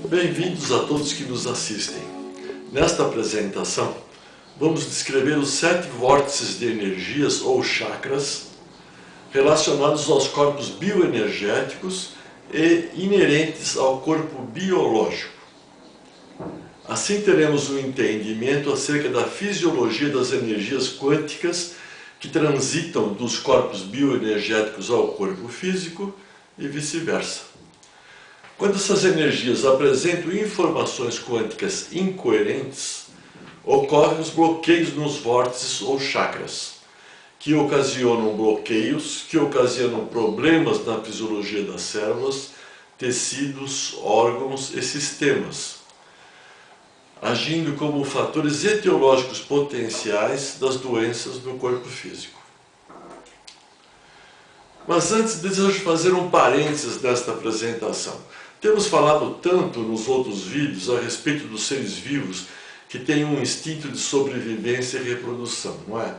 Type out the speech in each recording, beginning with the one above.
Bem-vindos a todos que nos assistem. Nesta apresentação, vamos descrever os 7 vórtices de energias ou chakras relacionados aos corpos bioenergéticos e inerentes ao corpo biológico. Assim teremos um entendimento acerca da fisiologia das energias quânticas que transitam dos corpos bioenergéticos ao corpo físico e vice-versa. Quando essas energias apresentam informações quânticas incoerentes, ocorrem os bloqueios nos vórtices ou chakras, que ocasionam bloqueios, que ocasionam problemas na fisiologia das células, tecidos, órgãos e sistemas, agindo como fatores etiológicos potenciais das doenças no corpo físico. Mas antes, desejo fazer um parênteses nesta apresentação. Temos falado tanto nos outros vídeos a respeito dos seres vivos que têm um instinto de sobrevivência e reprodução, não é?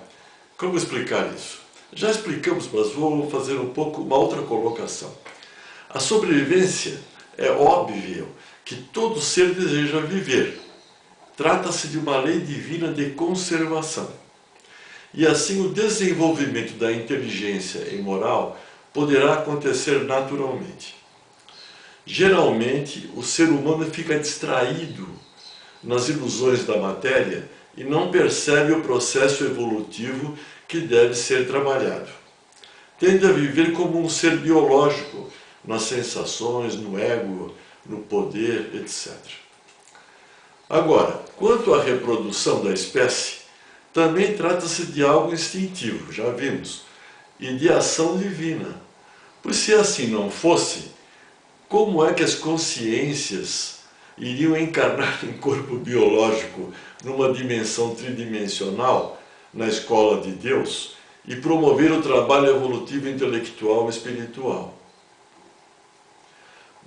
Como explicar isso? Já explicamos, mas vou fazer uma outra colocação. A sobrevivência é óbvio que todo ser deseja viver. Trata-se de uma lei divina de conservação. E assim o desenvolvimento da inteligência e moral poderá acontecer naturalmente. Geralmente, o ser humano fica distraído nas ilusões da matéria e não percebe o processo evolutivo que deve ser trabalhado. Tende a viver como um ser biológico, nas sensações, no ego, no poder, etc. Agora, quanto à reprodução da espécie, também trata-se de algo instintivo, já vimos, e de ação divina. Pois se assim não fosse, como é que as consciências iriam encarnar em corpo biológico numa dimensão tridimensional, na escola de Deus, e promover o trabalho evolutivo intelectual e espiritual?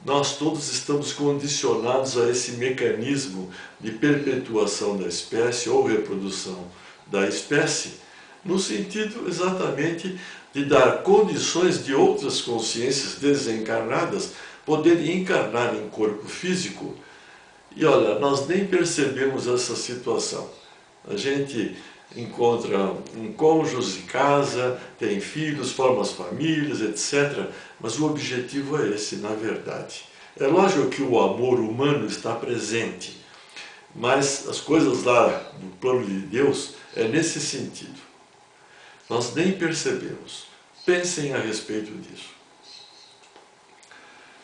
Nós todos estamos condicionados a esse mecanismo de perpetuação da espécie ou reprodução da espécie, no sentido exatamente de dar condições de outras consciências desencarnadas poderem encarnar em corpo físico. E olha, nós nem percebemos essa situação. A gente encontra um cônjuge, casa, tem filhos, forma as famílias, etc. Mas o objetivo é esse, na verdade. É lógico que o amor humano está presente, mas as coisas lá no plano de Deus é nesse sentido. Nós nem percebemos. Pensem a respeito disso.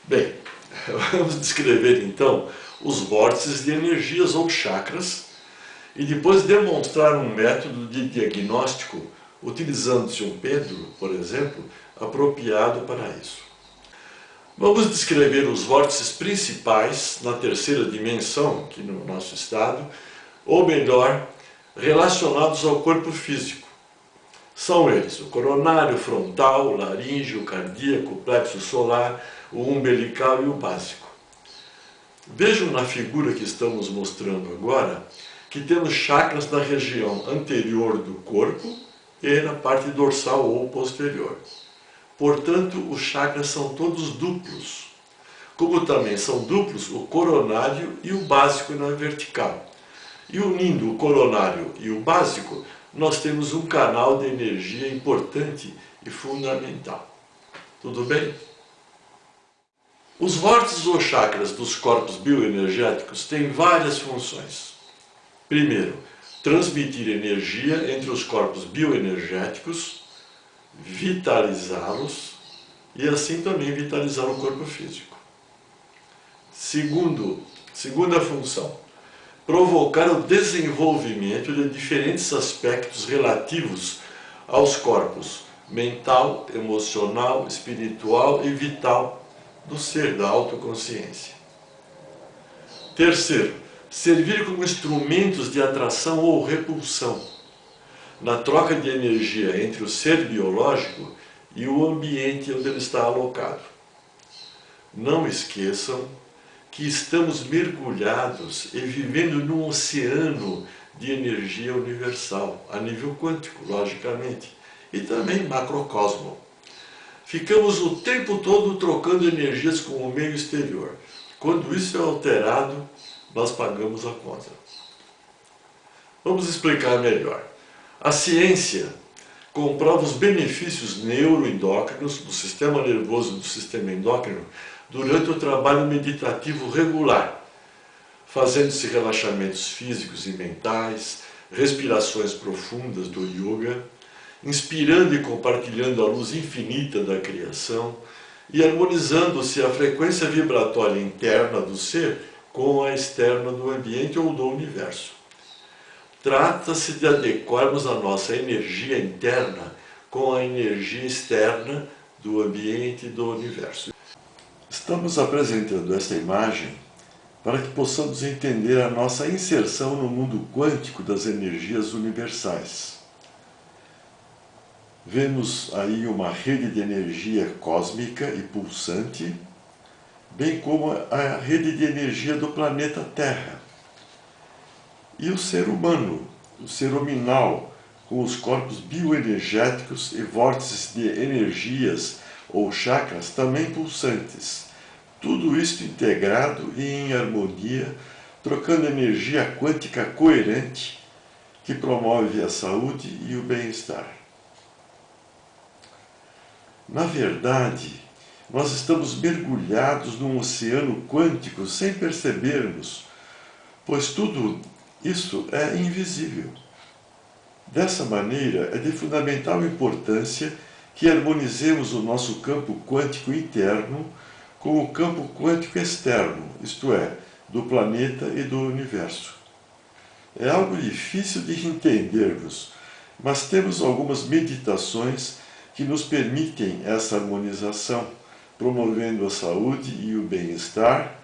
Bem, vamos descrever então os vórtices de energias ou chakras e depois demonstrar um método de diagnóstico utilizando-se um pêndulo, por exemplo, apropriado para isso. Vamos descrever os vórtices principais na terceira dimensão, aqui no nosso estado, ou melhor, relacionados ao corpo físico. São eles o coronário, frontal, laríngeo, cardíaco, plexo solar, o umbilical e o básico. Vejam na figura que estamos mostrando agora que temos chakras na região anterior do corpo e na parte dorsal ou posterior. Portanto, os chakras são todos duplos. Como também são duplos o coronário e o básico na vertical. E unindo o coronário e o básico, nós temos um canal de energia importante e fundamental. Tudo bem? Os vórtices ou chakras dos corpos bioenergéticos têm várias funções. Primeiro, transmitir energia entre os corpos bioenergéticos, vitalizá-los e assim também vitalizar o corpo físico. Segunda função, provocar o desenvolvimento de diferentes aspectos relativos aos corpos mental, emocional, espiritual e vital do ser, da autoconsciência. Terceiro, servir como instrumentos de atração ou repulsão, na troca de energia entre o ser biológico e o ambiente onde ele está alocado. Não esqueçam que estamos mergulhados e vivendo num oceano de energia universal, a nível quântico, logicamente, e também macrocosmo. Ficamos o tempo todo trocando energias com o meio exterior. Quando isso é alterado, nós pagamos a conta. Vamos explicar melhor. A ciência comprova os benefícios neuroendócrinos do sistema nervoso e do sistema endócrino durante o trabalho meditativo regular, fazendo-se relaxamentos físicos e mentais, respirações profundas do yoga, inspirando e compartilhando a luz infinita da criação e harmonizando-se a frequência vibratória interna do ser com a externa do ambiente ou do universo. Trata-se de adequarmos a nossa energia interna com a energia externa do ambiente e do universo. Estamos apresentando esta imagem para que possamos entender a nossa inserção no mundo quântico das energias universais. Vemos aí uma rede de energia cósmica e pulsante, bem como a rede de energia do planeta Terra. E o ser humano, o ser hominal, com os corpos bioenergéticos e vórtices de energias ou chakras também pulsantes. Tudo isto integrado e em harmonia, trocando energia quântica coerente que promove a saúde e o bem-estar. Na verdade, nós estamos mergulhados num oceano quântico sem percebermos, pois tudo isso é invisível. Dessa maneira, é de fundamental importância que harmonizemos o nosso campo quântico interno com o campo quântico externo, isto é, do planeta e do universo. É algo difícil de entendermos, mas temos algumas meditações que nos permitem essa harmonização, promovendo a saúde e o bem-estar,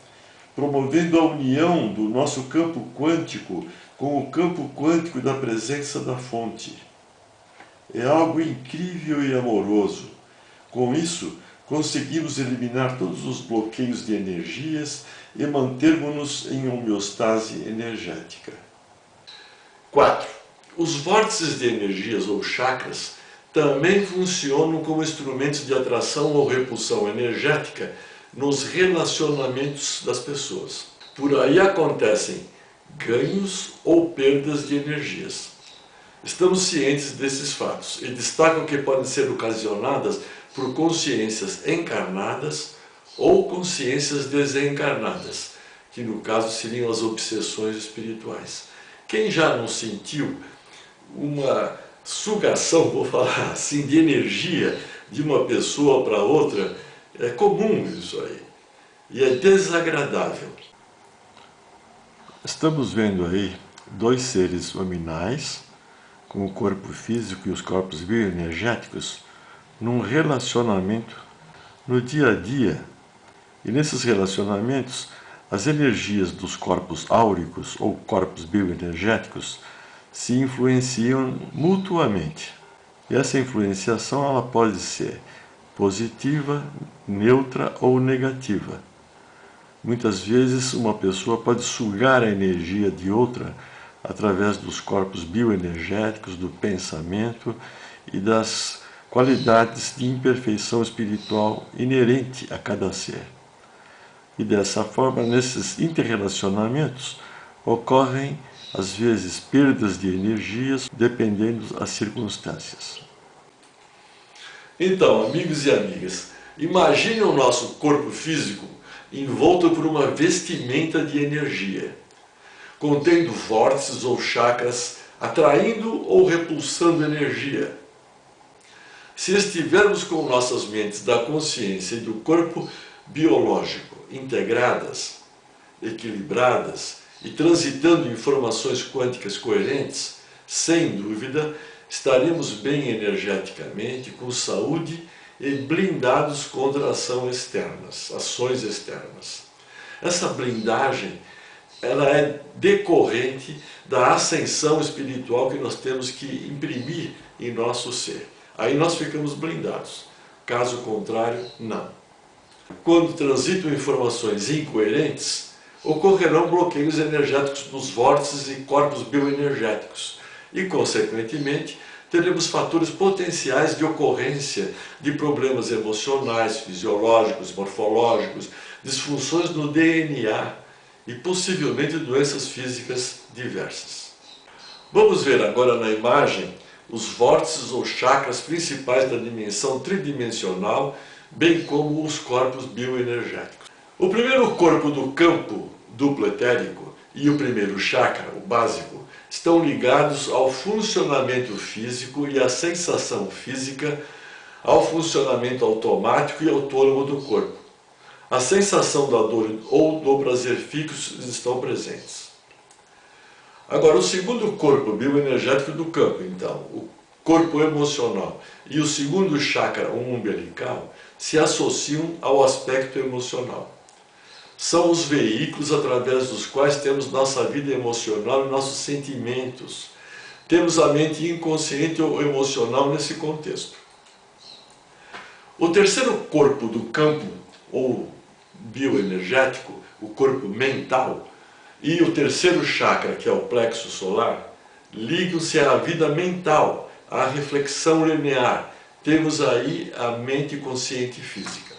promovendo a união do nosso campo quântico com o campo quântico da presença da fonte. É algo incrível e amoroso. Com isso, conseguimos eliminar todos os bloqueios de energias e mantermos-nos em homeostase energética. 4. Os vórtices de energias ou chakras também funcionam como instrumentos de atração ou repulsão energética nos relacionamentos das pessoas. Por aí acontecem ganhos ou perdas de energias. Estamos cientes desses fatos e destacam que podem ser ocasionadas por consciências encarnadas ou consciências desencarnadas, que no caso seriam as obsessões espirituais. Quem já não sentiu uma sugação, vou falar assim, de energia de uma pessoa para outra, é comum isso aí. E é desagradável. Estamos vendo aí dois seres hominais, com o corpo físico e os corpos bioenergéticos, num relacionamento no dia a dia. E nesses relacionamentos, as energias dos corpos áuricos ou corpos bioenergéticos se influenciam mutuamente. E essa influenciação ela pode ser positiva, neutra ou negativa. Muitas vezes uma pessoa pode sugar a energia de outra através dos corpos bioenergéticos, do pensamento e das qualidades de imperfeição espiritual inerente a cada ser. E dessa forma, nesses interrelacionamentos, ocorrem às vezes perdas de energias, dependendo das circunstâncias. Então, amigos e amigas, imagine o nosso corpo físico envolto por uma vestimenta de energia, contendo vórtices ou chakras, atraindo ou repulsando energia. Se estivermos com nossas mentes da consciência e do corpo biológico integradas, equilibradas e transitando informações quânticas coerentes, sem dúvida, estaremos bem energeticamente, com saúde e blindados contra ações externas. Essa blindagem ela é decorrente da ascensão espiritual que nós temos que imprimir em nosso ser. Aí nós ficamos blindados. Caso contrário, não. Quando transitam informações incoerentes, ocorrerão bloqueios energéticos nos vórtices e corpos bioenergéticos e, consequentemente, teremos fatores potenciais de ocorrência de problemas emocionais, fisiológicos, morfológicos, disfunções no DNA e possivelmente doenças físicas diversas. Vamos ver agora na imagem os vórtices ou chakras principais da dimensão tridimensional, bem como os corpos bioenergéticos. O primeiro corpo do campo duplo etérico e o primeiro chakra, o básico, estão ligados ao funcionamento físico e à sensação física, ao funcionamento automático e autônomo do corpo. A sensação da dor ou do prazer fixos estão presentes. Agora, o segundo corpo bioenergético do campo, então, o corpo emocional e o segundo chakra, o umbilical, se associam ao aspecto emocional. São os veículos através dos quais temos nossa vida emocional e nossos sentimentos. Temos a mente inconsciente ou emocional nesse contexto. O terceiro corpo do campo, ou bioenergético, o corpo mental, e o terceiro chakra, que é o plexo solar, ligam-se à vida mental, à reflexão linear. Temos aí a mente consciente física.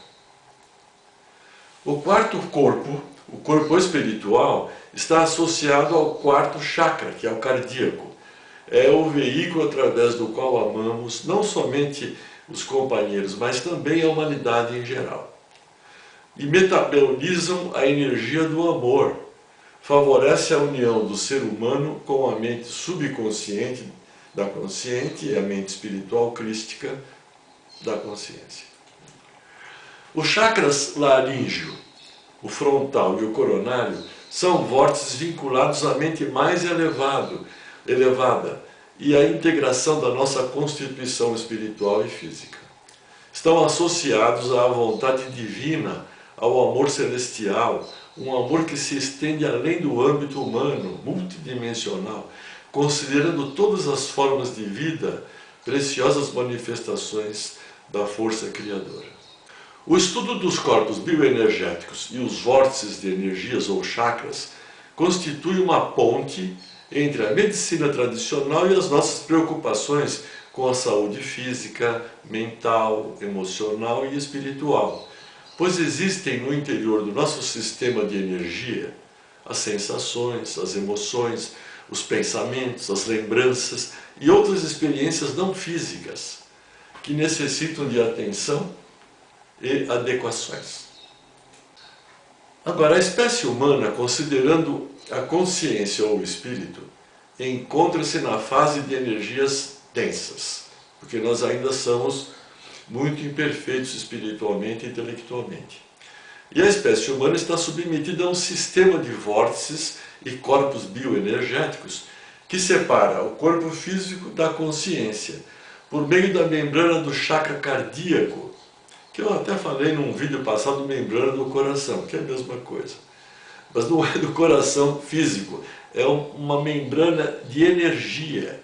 O quarto corpo, o corpo espiritual, está associado ao quarto chakra, que é o cardíaco. É o veículo através do qual amamos não somente os companheiros, mas também a humanidade em geral. E metabolizam a energia do amor. Favorece a união do ser humano com a mente subconsciente da consciente e a mente espiritual crística da consciência. Os chakras laríngeo, o frontal e o coronário são vórtices vinculados à mente mais elevada e à integração da nossa constituição espiritual e física. Estão associados à vontade divina, ao amor celestial, um amor que se estende além do âmbito humano, multidimensional, considerando todas as formas de vida, preciosas manifestações da força criadora. O estudo dos corpos bioenergéticos e os vórtices de energias ou chakras constitui uma ponte entre a medicina tradicional e as nossas preocupações com a saúde física, mental, emocional e espiritual, pois existem no interior do nosso sistema de energia as sensações, as emoções, os pensamentos, as lembranças e outras experiências não físicas que necessitam de atenção e adequações. Agora, a espécie humana, considerando a consciência ou o espírito, encontra-se na fase de energias densas, porque nós ainda somos muito imperfeitos espiritualmente e intelectualmente. E a espécie humana está submetida a um sistema de vórtices e corpos bioenergéticos que separa o corpo físico da consciência por meio da membrana do chakra cardíaco, que eu até falei num vídeo passado, membrana do coração, que é a mesma coisa. Mas não é do coração físico, é uma membrana de energia,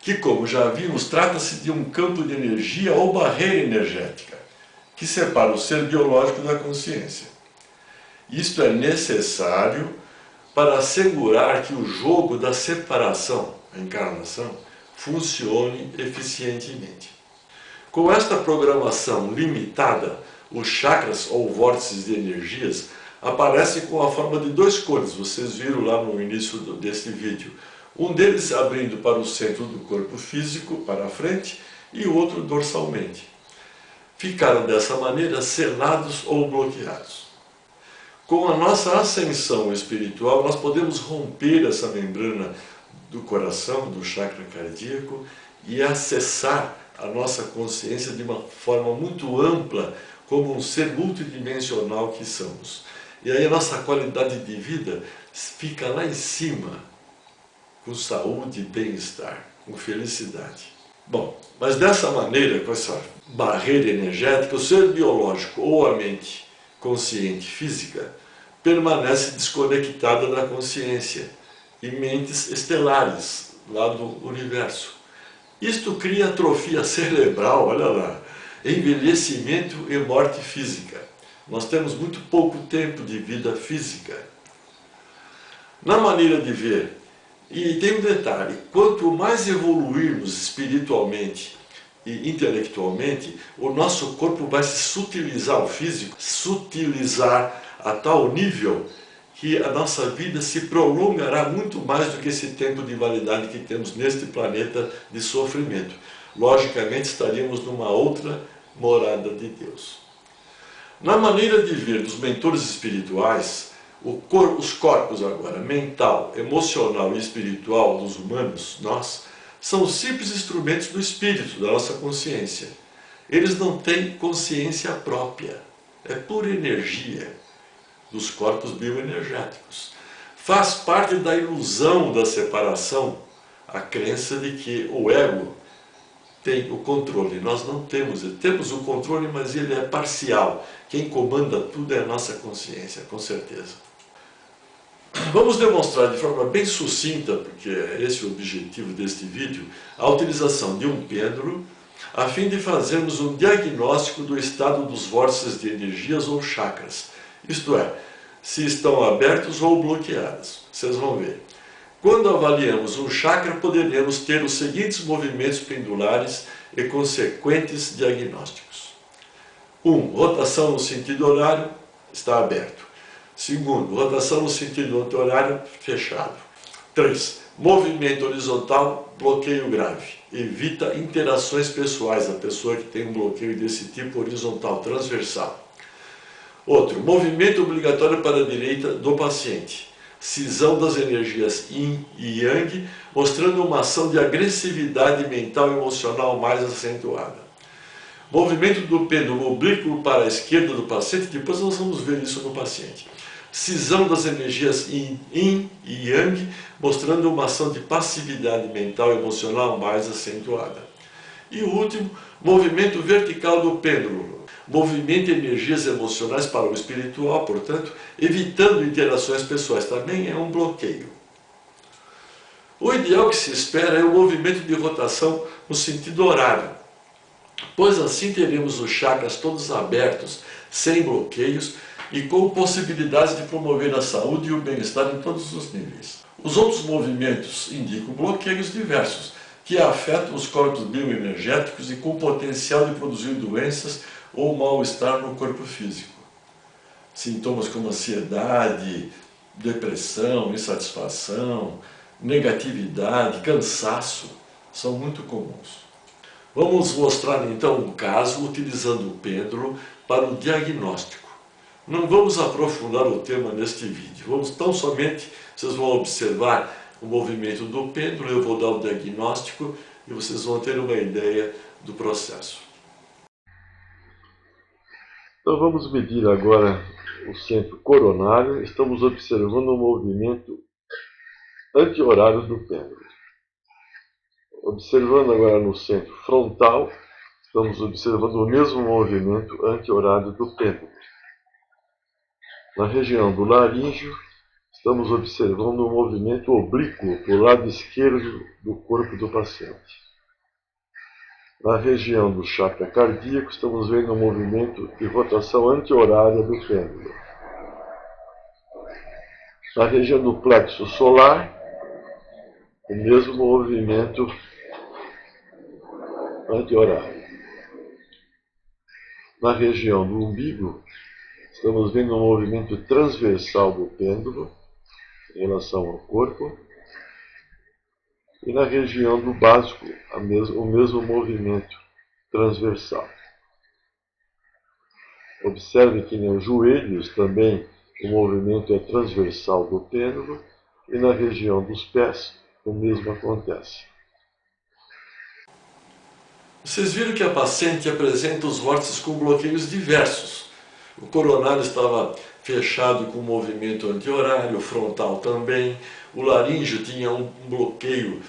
que, como já vimos, trata-se de um campo de energia ou barreira energética, que separa o ser biológico da consciência. Isto é necessário para assegurar que o jogo da separação, a encarnação, funcione eficientemente. Com esta programação limitada, os chakras ou vórtices de energias aparecem com a forma de dois cones, vocês viram lá no início deste vídeo. Um deles abrindo para o centro do corpo físico, para a frente, e o outro dorsalmente. Ficaram dessa maneira selados ou bloqueados. Com a nossa ascensão espiritual, nós podemos romper essa membrana do coração, do chakra cardíaco, e acessar a nossa consciência de uma forma muito ampla, como um ser multidimensional que somos. E aí a nossa qualidade de vida fica lá em cima, com saúde e bem-estar, com felicidade. Bom, mas dessa maneira, com essa barreira energética, o ser biológico ou a mente consciente física permanece desconectada da consciência e mentes estelares lá do universo. Isto cria atrofia cerebral, olha lá, envelhecimento e morte física. Nós temos muito pouco tempo de vida física. Na maneira de ver, e tem um detalhe, quanto mais evoluirmos espiritualmente e intelectualmente, o nosso corpo vai se sutilizar, o físico, sutilizar a tal nível que a nossa vida se prolongará muito mais do que esse tempo de validade que temos neste planeta de sofrimento. Logicamente, estaríamos numa outra morada de Deus. Na maneira de ver dos mentores espirituais, os corpos agora, mental, emocional e espiritual dos humanos, nós, são simples instrumentos do espírito, da nossa consciência. Eles não têm consciência própria, é pura energia dos corpos bioenergéticos. Faz parte da ilusão da separação a crença de que o ego tem o controle. Nós não temos, temos o controle, mas ele é parcial. Quem comanda tudo é a nossa consciência, com certeza. Vamos demonstrar de forma bem sucinta, porque é esse o objetivo deste vídeo, a utilização de um pêndulo, a fim de fazermos um diagnóstico do estado dos vórtices de energias ou chakras. Isto é, se estão abertos ou bloqueados. Vocês vão ver. Quando avaliamos um chakra, poderemos ter os seguintes movimentos pendulares e consequentes diagnósticos. 1. Rotação no sentido horário, está aberto. 2. Rotação no sentido anti-horário, fechado. 3. Movimento horizontal, bloqueio grave. Evita interações pessoais, a pessoa que tem um bloqueio desse tipo horizontal, transversal. Outro, movimento obrigatório para a direita do paciente. Cisão das energias Yin e Yang, mostrando uma ação de agressividade mental e emocional mais acentuada. Movimento do pêndulo oblíquo para a esquerda do paciente, depois nós vamos ver isso no paciente. Cisão das energias Yin e Yang, mostrando uma ação de passividade mental e emocional mais acentuada. E o último, movimento vertical do pêndulo. Movimento energias emocionais para o espiritual, portanto, evitando interações pessoais. Também é um bloqueio. O ideal que se espera é o movimento de rotação no sentido horário, pois assim teremos os chakras todos abertos, sem bloqueios e com possibilidades de promover a saúde e o bem-estar em todos os níveis. Os outros movimentos indicam bloqueios diversos, que afetam os corpos bioenergéticos e com potencial de produzir doenças ou mal-estar no corpo físico. Sintomas como ansiedade, depressão, insatisfação, negatividade, cansaço são muito comuns. Vamos mostrar então um caso utilizando o pêndulo para o diagnóstico. Não vamos aprofundar o tema neste vídeo, vamos tão somente, vocês vão observar o movimento do pêndulo, eu vou dar o diagnóstico e vocês vão ter uma ideia do processo. Então vamos medir agora o centro coronário, estamos observando o movimento anti-horário do pêndulo. Observando agora no centro frontal, estamos observando o mesmo movimento anti-horário do pêndulo. Na região do laríngeo, estamos observando o movimento oblíquo para o lado esquerdo do corpo do paciente. Na região do chakra cardíaco, estamos vendo um movimento de rotação anti-horária do pêndulo. Na região do plexo solar, o mesmo movimento anti-horário. Na região do umbigo, estamos vendo um movimento transversal do pêndulo em relação ao corpo. E na região do básico, o mesmo movimento transversal. Observe que nos joelhos também o movimento é transversal do pêndulo e na região dos pés o mesmo acontece. Vocês viram que a paciente apresenta os vórtices com bloqueios diversos. O coronário estava fechado com movimento anti-horário, o frontal também. O laríngeo tinha um bloqueio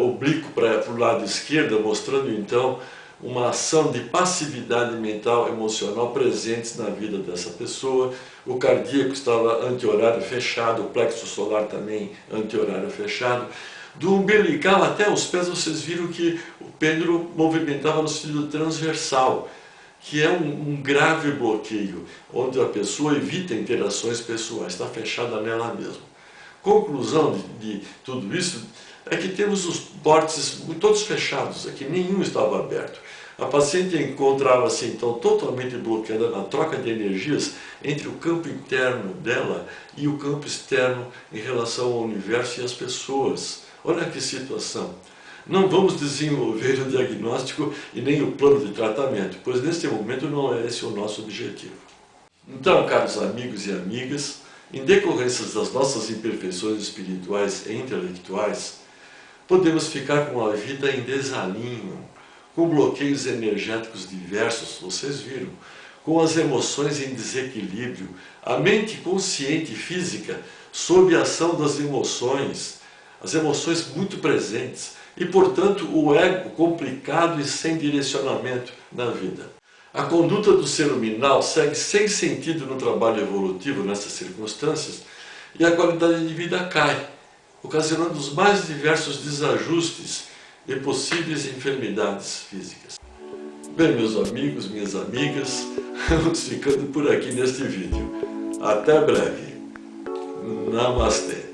oblíquo para o lado esquerdo, mostrando então uma ação de passividade mental e emocional presentes na vida dessa pessoa. O cardíaco estava anti-horário fechado, o plexo solar também anti-horário fechado. Do umbilical até os pés, vocês viram que o pêndulo movimentava no sentido transversal, que é um grave bloqueio, onde a pessoa evita interações pessoais, está fechada nela mesma. Conclusão de tudo isso é que temos os vórtices todos fechados aqui, nenhum estava aberto. A paciente encontrava-se então totalmente bloqueada na troca de energias entre o campo interno dela e o campo externo em relação ao universo e às pessoas. Olha que situação! Não vamos desenvolver o diagnóstico e nem o plano de tratamento, pois neste momento não é esse o nosso objetivo. Então, caros amigos e amigas, em decorrência das nossas imperfeições espirituais e intelectuais, podemos ficar com a vida em desalinho, com bloqueios energéticos diversos, vocês viram, com as emoções em desequilíbrio, a mente consciente e física sob a ação das emoções, as emoções muito presentes, e portanto o ego complicado e sem direcionamento na vida. A conduta do ser luminal segue sem sentido no trabalho evolutivo nessas circunstâncias e a qualidade de vida cai, ocasionando os mais diversos desajustes e possíveis enfermidades físicas. Bem, meus amigos, minhas amigas, vamos ficando por aqui neste vídeo. Até breve. Namastê.